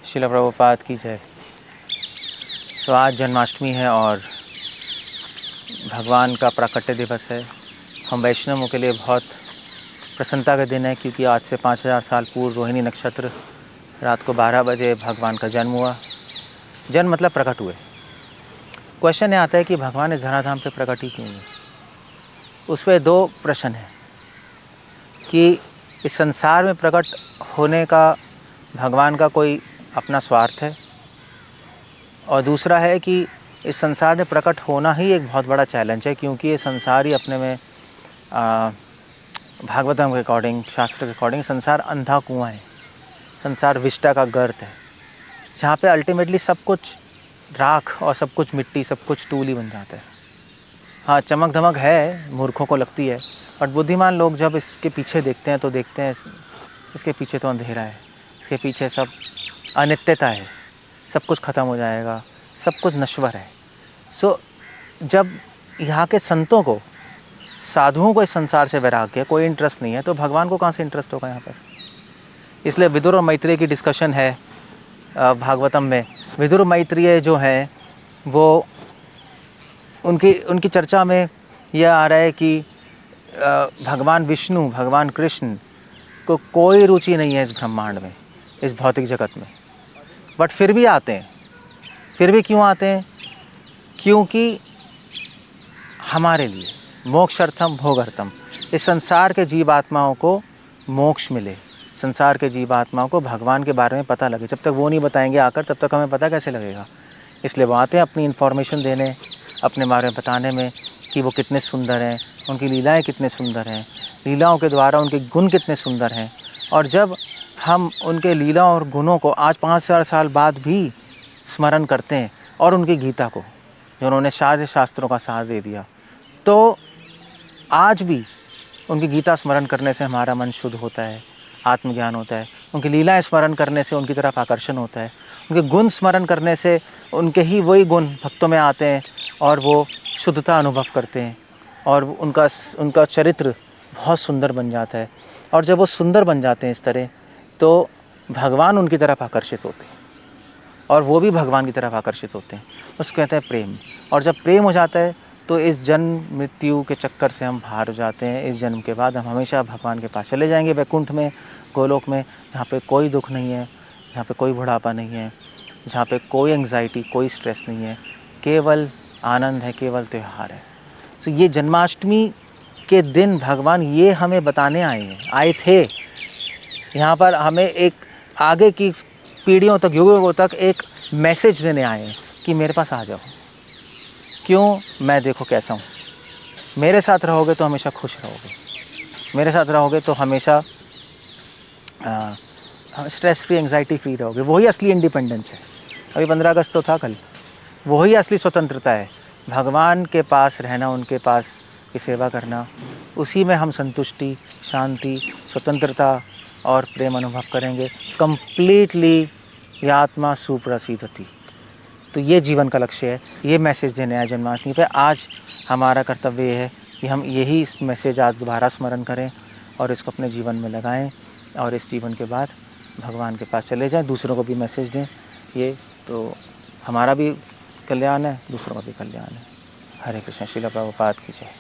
शिला प्रभुपाद की जय। तो आज जन्माष्टमी है और भगवान का प्राकट्य दिवस है। हम वैष्णवों के लिए बहुत प्रसन्नता का दिन है, क्योंकि आज से 5000 साल पूर्व रोहिणी नक्षत्र रात को 12 बजे भगवान का जन्म हुआ। जन्म मतलब प्रकट हुए। क्वेश्चन ये आता है कि भगवान इस धराधाम पे प्रकट ही क्यों हुए। उस पर दो प्रश्न हैं कि इस संसार में प्रकट होने का भगवान का कोई अपना स्वार्थ है, और दूसरा है कि इस संसार में प्रकट होना ही एक बहुत बड़ा चैलेंज है, क्योंकि ये संसार ही अपने में भागवतम के अकॉर्डिंग, शास्त्र के अकॉर्डिंग संसार अंधा कुआं है। संसार विष्टा का गर्त है, जहाँ पे अल्टीमेटली सब कुछ राख और सब कुछ मिट्टी, सब कुछ टूल ही बन जाता है। हाँ, चमक धमक है, मूर्खों को लगती है, बट बुद्धिमान लोग जब इसके पीछे देखते हैं तो देखते हैं इसके पीछे तो अंधेरा है, इसके पीछे सब अनित्यता है, सब कुछ ख़त्म हो जाएगा, सब कुछ नश्वर है। सो जब यहाँ के संतों को, साधुओं को इस संसार से वैराग्य, कोई इंटरेस्ट नहीं है, तो भगवान को कहाँ से इंटरेस्ट होगा यहाँ पर। इसलिए विदुर और मैत्रेय की डिस्कशन है भागवतम में। विदुर मैत्रेय जो हैं वो उनकी चर्चा में यह आ रहा है कि भगवान विष्णु, भगवान कृष्ण को कोई रुचि नहीं है इस ब्रह्मांड में, इस भौतिक जगत में, बट फिर भी आते हैं। फिर भी क्यों आते हैं? क्योंकि हमारे लिए मोक्षार्थम भोगार्थम, इस संसार के जीवात्माओं को मोक्ष मिले, संसार के जीवात्माओं को भगवान के बारे में पता लगे। जब तक वो नहीं बताएंगे आकर, तब तक हमें पता कैसे लगेगा। इसलिए वो आते हैं अपनी इन्फॉर्मेशन देने, अपने बारे में बताने में कि वो कितने सुंदर हैं, उनकी लीलाएं कितने सुंदर हैं, लीलाओं के द्वारा उनके गुण कितने सुंदर हैं। और जब हम उनके लीला और गुणों को आज 5000 साल बाद भी स्मरण करते हैं, और उनकी गीता को, जो उन्होंने सारे शास्त्रों का सार दे दिया, तो आज भी उनकी गीता स्मरण करने से हमारा मन शुद्ध होता है, आत्मज्ञान होता है। उनकी लीलाएं स्मरण करने से उनकी तरफ आकर्षण होता है। उनके गुण स्मरण करने से उनके ही वही गुण भक्तों में आते हैं और वो शुद्धता अनुभव करते हैं, और उनका चरित्र बहुत सुंदर बन जाता है। और जब वो सुंदर बन जाते हैं इस तरह, तो भगवान उनकी तरफ आकर्षित होते हैं, और वो भी भगवान की तरफ आकर्षित होते हैं। उसको कहते हैं प्रेम। और जब प्रेम हो जाता है तो इस जन्म मृत्यु के चक्कर से हम बाहर हो जाते हैं। इस जन्म के बाद हम हमेशा भगवान के पास चले जाएंगे, वैकुंठ में, गोलोक में, जहाँ पे कोई दुख नहीं है, जहाँ पे कोई बुढ़ापा नहीं है, जहाँ पे कोई एंग्जाइटी, कोई स्ट्रेस नहीं है, केवल आनंद है, केवल त्यौहार है। तो ये जन्माष्टमी के दिन भगवान ये हमें बताने आए थे यहाँ पर, हमें एक आगे की पीढ़ियों तक, युगों तक एक मैसेज देने आए हैं कि मेरे पास आ जाओ। क्यों? मैं देखो कैसा हूँ। मेरे साथ रहोगे तो हमेशा खुश रहोगे, मेरे साथ रहोगे तो हमेशा स्ट्रेस फ्री, एंग्जाइटी फ्री रहोगे। वही असली इंडिपेंडेंस है। अभी 15 अगस्त तो था कल, वही असली स्वतंत्रता है। भगवान के पास रहना, उनके पास की सेवा करना, उसी में हम संतुष्टि, शांति, स्वतंत्रता और प्रेम अनुभव करेंगे। कंप्लीटली ये आत्मा सुप्रसिद्धति। तो ये जीवन का लक्ष्य है, ये मैसेज देने आए जन्माष्टमी पे। आज हमारा कर्तव्य ये है कि हम यही इस मैसेज आज दोबारा स्मरण करें और इसको अपने जीवन में लगाएं, और इस जीवन के बाद भगवान के पास चले जाएं, दूसरों को भी मैसेज दें। ये तो हमारा भी कल्याण है, दूसरों का भी कल्याण है। हरे कृष्ण। शिला प्रभुपाद की जय।